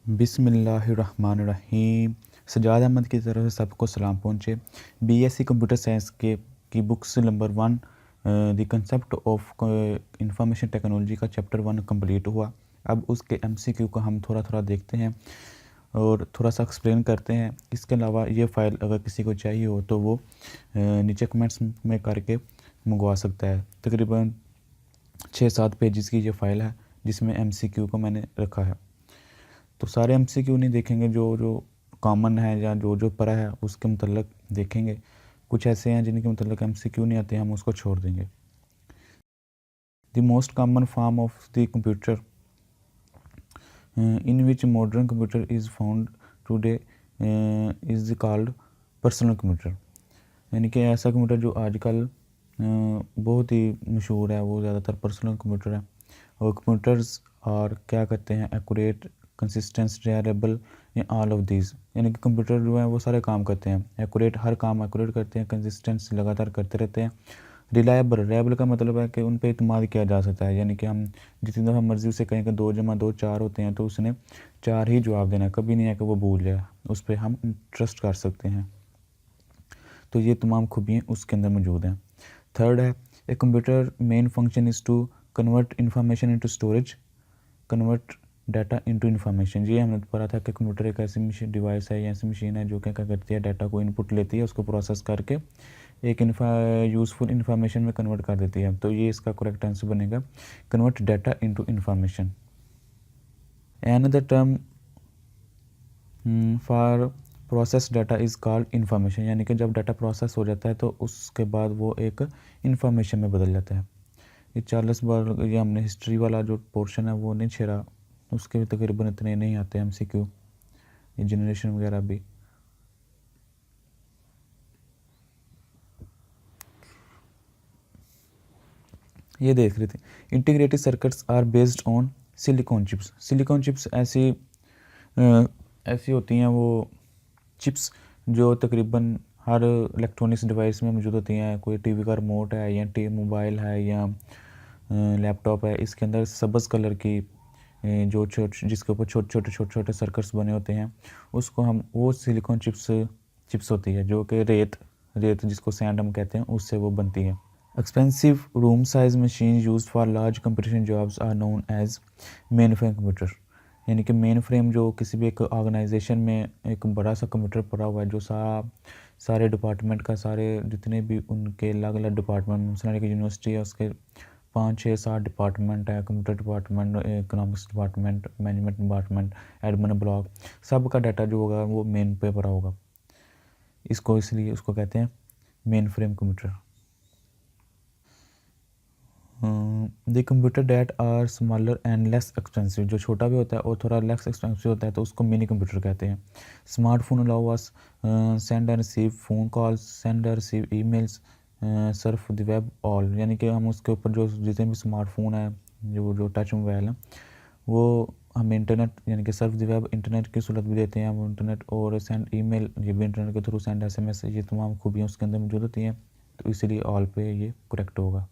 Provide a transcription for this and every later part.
बिस्मिल्लाहिर्रहमानिर्रहीम। सजाद अहमद की तरफ से सबको सलाम पहुँचे। बीएससी कंप्यूटर साइंस के की books number 1 the concept of information technology का चैप्टर 1 कंप्लीट हुआ। अब उसके एमसीक्यू को हम थोड़ा थोड़ा देखते हैं और थोड़ा सा एक्सप्लेन करते हैं। इसके अलावा ये फ़ाइल अगर किसी को चाहिए हो तो वो नीचे कमेंट्स में करके मंगवा सकता है। तकरीबन 6-7 पेजेस की ये फ़ाइल है जिसमें एमसीक्यू को मैंने रखा है। तो सारे एमसीक्यू नहीं देखेंगे, जो जो कॉमन है या जो जो पढ़ा है उसके मतलब देखेंगे। कुछ ऐसे हैं जिनके मतलब एमसीक्यू नहीं आते, हम उसको छोड़ देंगे। The most common form of the computer in which modern computer is found today is called personal computer. यानी कि ऐसा कंप्यूटर जो आजकल बहुत ही मशहूर है वो ज़्यादातर पर्सनल कंप्यूटर है। और कंप्यूटर्स और क्या करते हैं, accurate, consistence, reliable in all of these. यानी कि कंप्यूटर जो है वो सारे काम करते हैं, एक्यूरेट, हर काम एक्यूरेट करते हैं, कंसिस्टेंस लगातार करते रहते हैं, रिलायबल का मतलब है कि उन पर इत्मीनान किया जा सकता है। यानी कि हम जितनी दफ़ा मर्ज़ी उसे कहें कि 2 + 2 4 होते हैं तो उसने 4 ही जवाब देना है, कभी नहीं है कि वो भूल जाए, उस पर हम ट्रस्ट कर सकते हैं। तो ये तमाम खूबियाँ उसके अंदर मौजूद हैं। थर्ड है, a computer main function is to convert information into storage, convert data into information. ये हमने पढ़ा था कि कंप्यूटर एक ऐसी डिवाइस है या ऐसी मशीन है जो क्या करती है, डाटा को इनपुट लेती है, उसको प्रोसेस करके एक यूज़फुल इन्फॉर्मेशन में कन्वर्ट कर देती है। तो ये इसका करेक्ट आंसर बनेगा, convert data into information. Another term for process data is called information. यानी कि जब डाटा प्रोसेस हो जाता है तो उसके बाद वो एक इन्फॉर्मेशन में बदल जाता है। ये 40 बार ये हमने हिस्ट्री वाला जो पोर्शन है वो नहीं छेड़ा, उसके भी तकरीबन इतने नहीं आते एमसीक्यू, ये जनरेशन वगैरह भी। ये देख रहे थे, integrated circuits are based on silicon chips. Silicon chips ऐसी होती हैं वो चिप्स जो तकरीबन हर इलेक्ट्रॉनिक्स डिवाइस में मौजूद होती हैं। कोई टीवी का रिमोट है या मोबाइल है या लैपटॉप है, इसके अंदर सब्ज़ कलर की जो जिसके ऊपर छोटे छोटे सर्किट्स बने होते हैं, उसको हम वो सिलिकॉन चिप्स होती है जो कि रेत जिसको सैंड हम कहते हैं उससे वो बनती है। Expensive room size machine use for large computation jobs are known as main frame computer. यानी कि मेन फ्रेम जो किसी भी एक ऑर्गेनाइजेशन में एक बड़ा सा कंप्यूटर पड़ा हुआ है जो सारे डिपार्टमेंट का, सारे जितने भी उनके अलग अलग डिपार्टमेंट, मसलन एक यूनिवर्सिटी है उसके 5-6-7 डिपार्टमेंट है, computer department, economics department, management department, admin block, सब का डाटा जो होगा वो मेन पे पड़ा होगा। इसको इसलिए उसको कहते हैं main frame computer. The computer that are smaller and less expensive, जो छोटा भी होता है और थोड़ा लेस एक्सपेंसिव होता है तो उसको मिनी कंप्यूटर कहते हैं। Smartphone allow us send and receive phone calls, send and receive emails, Surf the web all. यानी कि हम उसके ऊपर जो जितने भी स्मार्टफोन है, जो टच मोबाइल है, वो हम इंटरनेट यानी कि सर्फ द वेब, इंटरनेट की सहूलत भी देते हैं हम इंटरनेट, और सेंड ईमेल, ये भी इंटरनेट के थ्रू, सेंड एसएमएस, ये तमाम खूबियाँ उसके अंदर मौजूद होती हैं। तो इसीलिए ऑल पे ये करेक्ट होगा,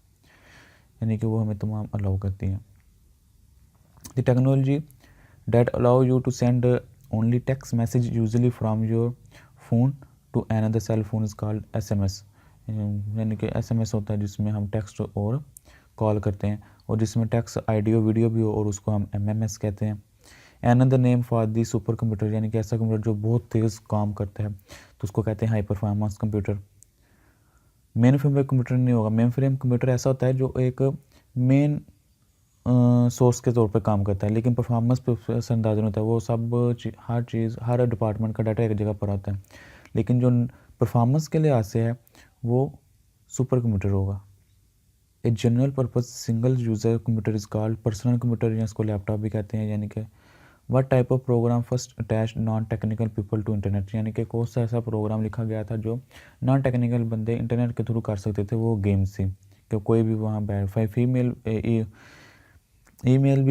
यानी कि वो हमें तमाम अलाउ करती हैं। The technology that allow you to send only text message usually from your phone to another cell phone is called SMS. यानी कि एसएमएस होता है जिसमें हम टेक्स्ट और कॉल करते हैं, और जिसमें टेक्स्ट ऑडियो वीडियो भी हो, और उसको हम एमएमएस कहते हैं। Another name for the super computer, यानी कि ऐसा कंप्यूटर जो बहुत तेज़ काम करता है तो उसको कहते हैं high performance computer. Main frame computer नहीं होगा। मेन फ्रेम कंप्यूटर ऐसा होता है जो एक मेन सोर्स के तौर पे काम करता है, लेकिन परफॉर्मेंस पे उससे अंदाज़ा नहीं होता है। वो हर चीज़, हर डिपार्टमेंट का डाटा एक जगह पर आता है, लेकिन जो परफॉर्मेंस के लिहाज से है वो सुपर कंप्यूटर होगा। A general purpose single user computer is called personal computer, या इसको लैपटॉप भी कहते हैं। यानी कि what type of program first attach non technical people to internet, यानी कि कौन सा ऐसा प्रोग्राम लिखा गया था जो नॉन टेक्निकल बंदे इंटरनेट के थ्रू कर सकते थे, वो गेम्स थी। कि कोई भी वहाँ वेरीफाई फीमेल ईमेल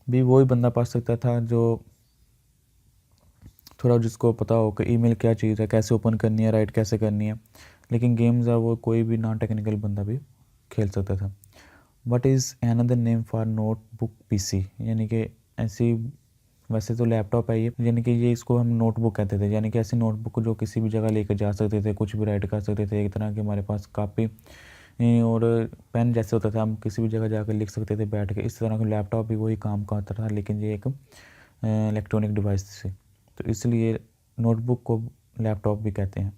भी वही बंदा पढ़ सकता था जो थोड़ा जिसको पता हो कि ईमेल क्या चीज़ है, कैसे ओपन करनी है, राइट कैसे करनी है। लेकिन गेम्स है वो कोई भी नॉन टेक्निकल बंदा भी खेल सकता था। What is another name for notebook PC, यानी कि ऐसी वैसे तो लैपटॉप है ये, यानी कि ये इसको हम नोटबुक कहते थे, यानी कि ऐसी नोटबुक जो किसी भी जगह लेकर जा सकते थे, कुछ भी राइट कर सकते थे, एक तरह की हमारे पास कापी और पेन जैसे होता था, हम किसी भी जगह जाकर लिख सकते थे बैठ के। इस तरह का लैपटॉप भी वही काम का आता था, लेकिन ये एक इलेक्ट्रॉनिक डिवाइस थी, तो इसलिए नोटबुक को लैपटॉप भी कहते हैं।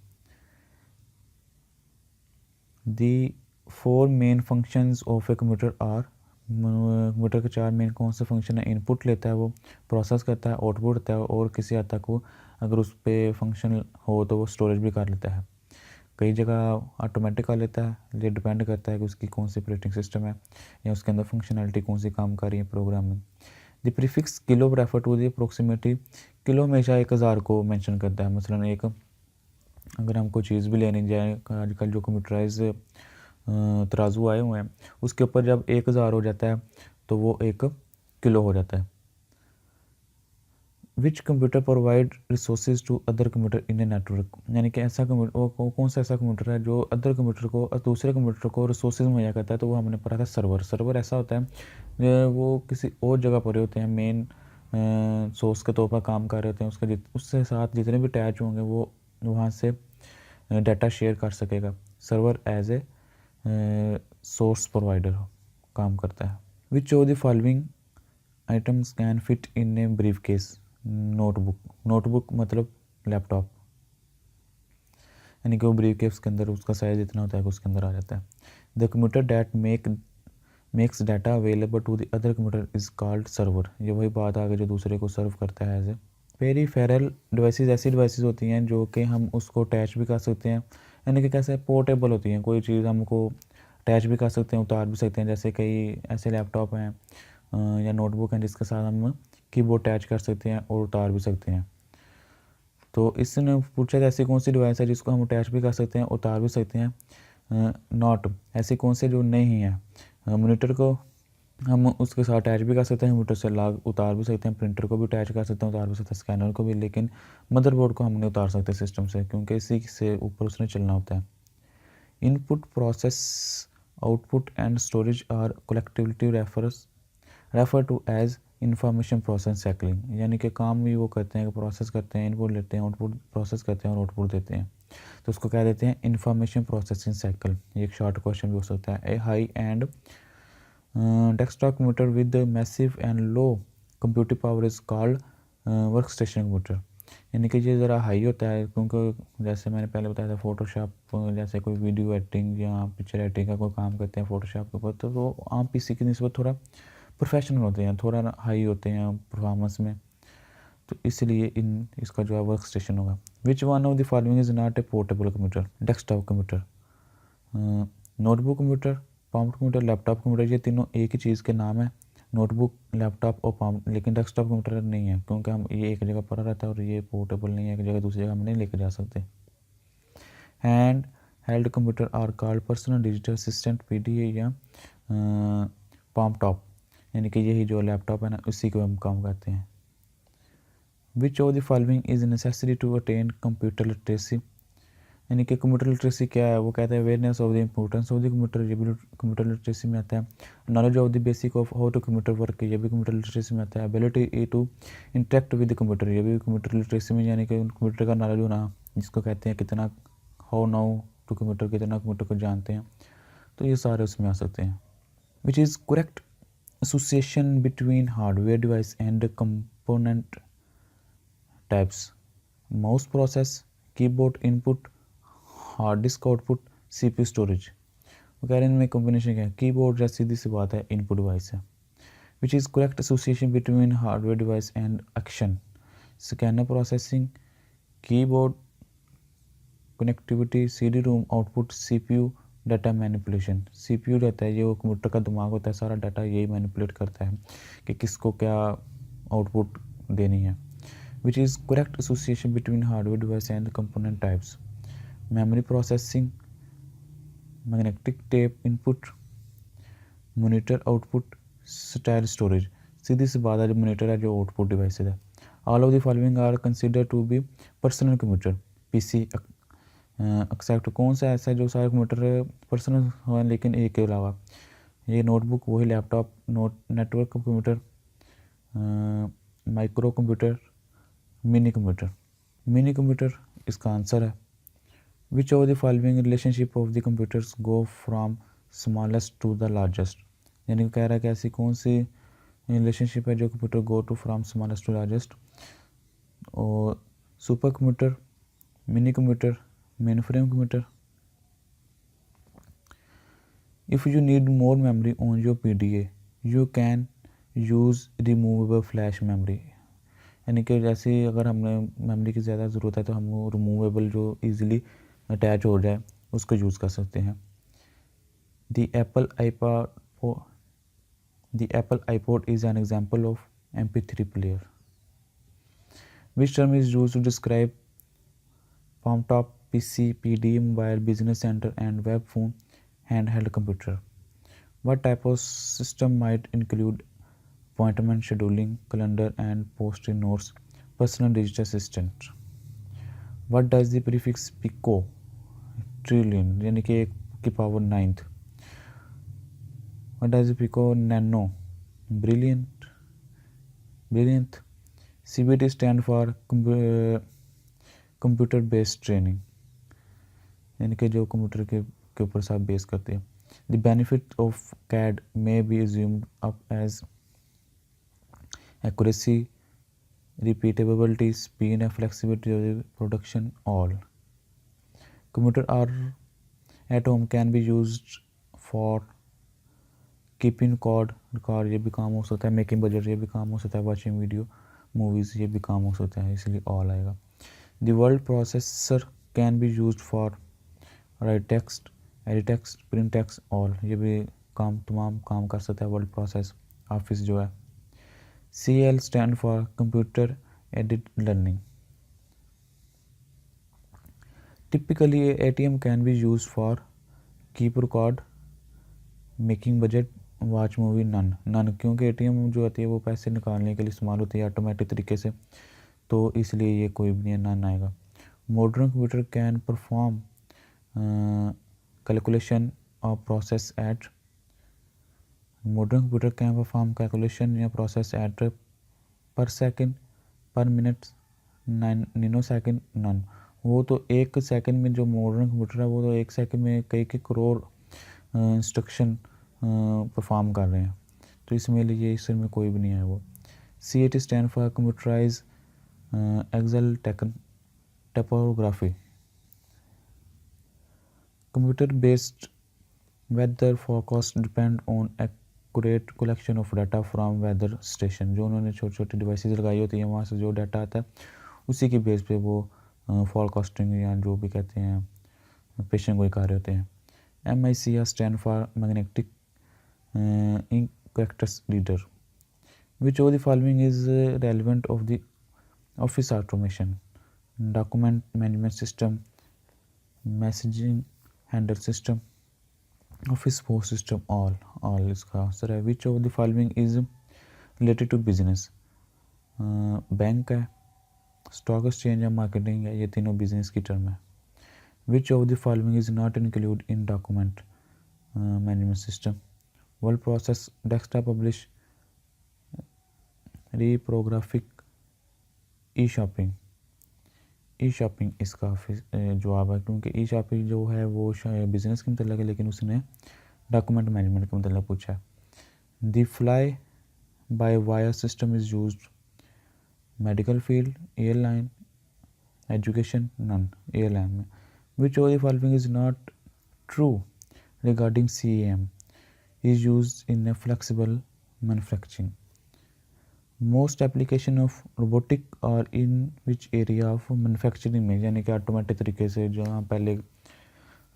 The 4 main functions of a computer are, computer के 4 मेन कौन से फंक्शन है? इनपुट लेता है, वो प्रोसेस करता है, आउटपुट देता है, और किसी हद तक वो अगर उस पर फंक्शन हो तो वो स्टोरेज भी कर लेता है। कई जगह ऑटोमेटिक कर लेता है, ये डिपेंड करता है कि उसकी कौन सी ऑपरेटिंग सिस्टम है या उसके अंदर फंक्शनैलिटी कौन सी काम कर रही है प्रोग्राम में। The prefix kilo refer to the approximately, kilo हमेशा 1000 को मेंशन करता है। मसलन एक अगर हम कोई चीज़ भी लेने जाए, आजकल जो कंप्यूटराइज तराजू आए हुए हैं, उसके ऊपर जब 1000 हो जाता है तो वो 1 किलो हो जाता है। Which computer provide resources to other computer in a network, यानी कि ऐसा कंप्यूटर कौन सा ऐसा कंप्यूटर है जो अदर कंप्यूटर को दूसरे कंप्यूटर को रिसोर्सेज मुहैया करता है? तो वो हमने पढ़ा था सर्वर। सर्वर ऐसा होता है वो किसी और जगह पर होते हैं, मेन सोर्स के तौर पर काम कर रहे होते हैं, उसके साथ जितने भी अटैच होंगे वो वहाँ से डाटा शेयर कर सकेगा। Server as a source provider काम करता है। Which of the following items can fit in a briefcase? Notebook, notebook मतलब लैपटॉप, यानी कि वो ब्रीफ केस के अंदर उसका साइज इतना होता है कि उसके अंदर आ जाता है। The computer that makes data available to the other computer is called server, ये वही बात आ गई जो दूसरे को सर्व करता है एज ए। पेरीफेरल डिवाइसेस ऐसी डिवाइसेस होती हैं जो कि हम उसको अटैच भी कर सकते हैं, यानी कि कैसे पोर्टेबल होती हैं, कोई चीज़ हमको अटैच भी कर सकते हैं, उतार भी सकते हैं। जैसे कई ऐसे लैपटॉप हैं या नोटबुक हैं जिसके साथ हम कीबोर्ड अटैच कर सकते हैं और उतार भी सकते हैं। तो इसने पूछा कि ऐसी कौन सी डिवाइस है जिसको हम अटैच भी कर सकते हैं, उतार भी सकते हैं? नॉट, ऐसी कौन से जो नहीं है। मॉनिटर को हम उसके साथ अटैच भी कर सकते हैं, कंप्यूटर से लाग उतार भी सकते हैं, प्रिंटर को भी अटैच कर सकते हैं, उतार भी सकते हैं, स्कैनर को भी, लेकिन मदरबोर्ड को हम नहीं उतार सकते सिस्टम से, क्योंकि इसी से ऊपर उसने चलना होता है। Input, process, output and storage are collectively refer to as information process cycling, यानी कि काम भी वो करते हैं कि प्रोसेस करते हैं, इनपुट लेते हैं, आउटपुट प्रोसेस करते हैं और आउटपुट देते हैं, तो उसको कह देते हैं इंफॉर्मेशन प्रोसेसिंग साइकिल। ये एक शॉर्ट क्वेश्चन भी हो सकता है। A high end desktop computer with massive and low computing power is called work station computer, यानी कि ये ज़रा हाई होता है, क्योंकि जैसे मैंने पहले बताया था फोटोशॉप, जैसे कोई वीडियो एडिटिंग या पिक्चर एडिटिंग का कोई काम करते हैं फोटोशॉप के ऊपर, तो वो आम पीसी की निस्बत थोड़ा प्रोफेशनल होते हैं, थोड़ा हाई होते हैं परफॉर्मेंस में, तो इसलिए इसका जो है वर्क स्टेशन होगा। Which one of the following is not a portable computer? Desktop computer, notebook computer, palm computer, laptop computer, ये तीनों एक ही चीज़ के नाम है, नोटबुक, लैपटॉप और पाम, लेकिन डेस्कटॉप कंप्यूटर नहीं है, क्योंकि हम ये एक जगह पड़ा रहता है और ये पोर्टेबल नहीं है, एक जगह दूसरी जगह हम नहीं लेकर जा सकते। Handheld computer are called personal digital assistant, PDA या पाम टॉप, यानी कि यही जो लैपटॉप है ना, उसी को हम काम करते हैं। Which of the following is necessary to attain computer literacy, यानी कि कंप्यूटर लिटरेसी क्या है? वो कहते हैं awareness of the importance of the computer, ये भी कंप्यूटर लिटरेसी में आता है। Knowledge of the basic of how to computer work, ये भी कंप्यूटर लिटरेसी में आता है। Ability to interact with the computer, ये भी कंप्यूटर लिटरेसी में, यानी कि कंप्यूटर का नॉलेज होना, जिसको कहते हैं कितना हाउ नाउ टू कंप्यूटर, कितना कंप्यूटर को जानते हैं, तो ये सारे उसमें आ सकते हैं। विच is correct association between hardware device and component types? Mouse process, keyboard input, hard disk output, CPU storage. वो कह रहे हैं इनमें कॉम्बिनेशन क्या है? कीबोर्ड जैसी सीधी सी बात है, इनपुट डिवाइस है। Which is correct association between hardware device and action? Scanner processing, keyboard connectivity, CD ROM output, CPU data manipulation. CPU रहता है ये वो कंप्यूटर का दिमाग होता है, सारा डाटा यही मैनिपुलेट करता है कि किसको क्या आउटपुट देनी है। Which is correct association between hardware device and component types? Memory processing, magnetic tape input, monitor output, style storage. सीधी सी बात है, जो मॉनिटर है जो आउटपुट डिवाइस है। All of the following are consider to be personal computer, PC except, कौन सा ऐसा है जो सारे कंप्यूटर पर्सनल हो लेकिन एक के अलावा? ये नोटबुक, वही laptop, network computer, micro computer, mini computer. Mini computer इसका आंसर है। Which of the following relationship of the computers go from smallest to the largest, यानी कि कह रहा है कि ऐसी कौन सी रिलेशनशिप है जो computer go to from smallest to largest. और super computer, mini computer, main frame computer. If you need more memory on your PDA, you can use removable flash memory, यानी कि जैसे अगर हमें मेमोरी की ज़्यादा ज़रूरत है तो हम वो रिमूवेबल जो इजीली अटैच हो जाए उसको यूज़ कर सकते हैं। The Apple iPod is an example of MP3 player. Which term is used to describe palmtop, PC, PD, mobile, business center, and web phone handheld computer? What type of system might include appointment scheduling, calendar, and post-it notes, personal digital assistant? What does the prefix pico trillion यानी कि 1 की power 9th? What does the pico nano brilliant? CBT stand for computer based training, यानी कि जो computer के ऊपर सब base करते हैं। The benefit of CAD may be assumed up as accuracy, repeatability, speed, and flexibility of the production. All computer are at home can be used for keeping record, ये भी काम हो सकता है। मेकिंग बजट, ये भी काम हो सकता है। वॉचिंग वीडियो मूवीज़, ये भी काम हो सकता है, इसलिए ऑल आएगा। The word processor can be use for right text, edit text, print text, all, ये भी तमाम काम कर सकता है वर्ड प्रोसेस ऑफिस जो है। CL stand for computer aided learning. Typically ATM can be use for keep record, making budget, watch movie, none क्योंकि ATM जो होती है वो पैसे निकालने के लिए इस्तेमाल होती है ऑटोमेटिक तरीके से, तो इसलिए ये कोई भी नहीं, नन आएगा। Modern computer can perform calculation और process at, modern computer can perform calculation या process at per second, per minute, nano second, none. वो तो 1 सेकंड में जो मॉडर्न कंप्यूटर है वो तो 1 सेकंड में कई करोड़ इंस्ट्रक्शन परफॉर्म कर रहे हैं, तो इसमें लिए इसमें कोई भी नहीं है वो। CAT stand for computerize excel typography. Computer based weather forecast depend on accurate collection of data from weather station, जो उन्होंने छोटी छोटी डिवाइसेस लगाई होती हैं वहाँ से जो डाटा आता है उसी की बेस पे वो फोरकास्टिंग या जो भी कहते हैं पेशन गोई कर रहे होते हैं। MICR stand for magnetic ink characters reader. Which of the following is relevant of the office automation? Document management system, messaging handle system, office post system, all इसका आंसर है। Which of the following is related to business? Bank है, stock exchange है, marketing है, ये तीनों business की term है। Which of the following is not included in document management system? Word process, desktop publish, reprographic, e shopping इसका जवाब है, क्योंकि ई शॉपिंग जो है वो बिजनेस के मतलब है लेकिन उसने डॉक्यूमेंट मैनेजमेंट के मतलब पूछा है। The fly by wire system is used, medical field, airline, education, none, airline में। Which of the following is not true regarding CAM is used in a flexible manufacturing? Most application of robotic are in which area of manufacturing में, यानी कि automatic तरीके से जहाँ पहले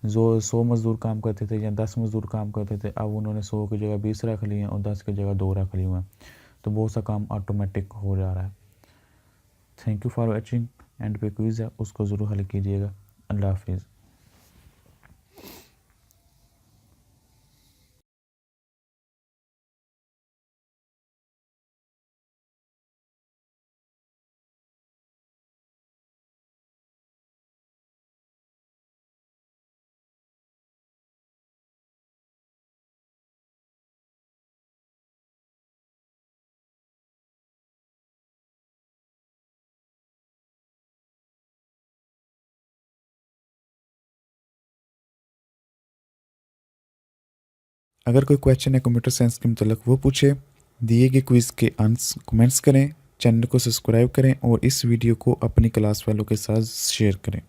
जो 100 मज़दूर काम करते थे या 10 मज़दूर काम करते थे, अब उन्होंने 100 की जगह 20 रख लिए हैं और 10 की जगह 2 रख लिए हुए हैं, तो बहुत सा काम ऑटोमेटिक हो जा रहा है। Thank you for watching. And पे क्विज़ है उसको ज़रूर हल कीजिएगा। अल्लाह हाफिज़। अगर कोई क्वेश्चन है कंप्यूटर साइंस के मतलब वो पूछे। दिए गए क्विज़ के आंसर कमेंट्स करें, चैनल को सब्सक्राइब करें और इस वीडियो को अपनी क्लास वालों के साथ शेयर करें।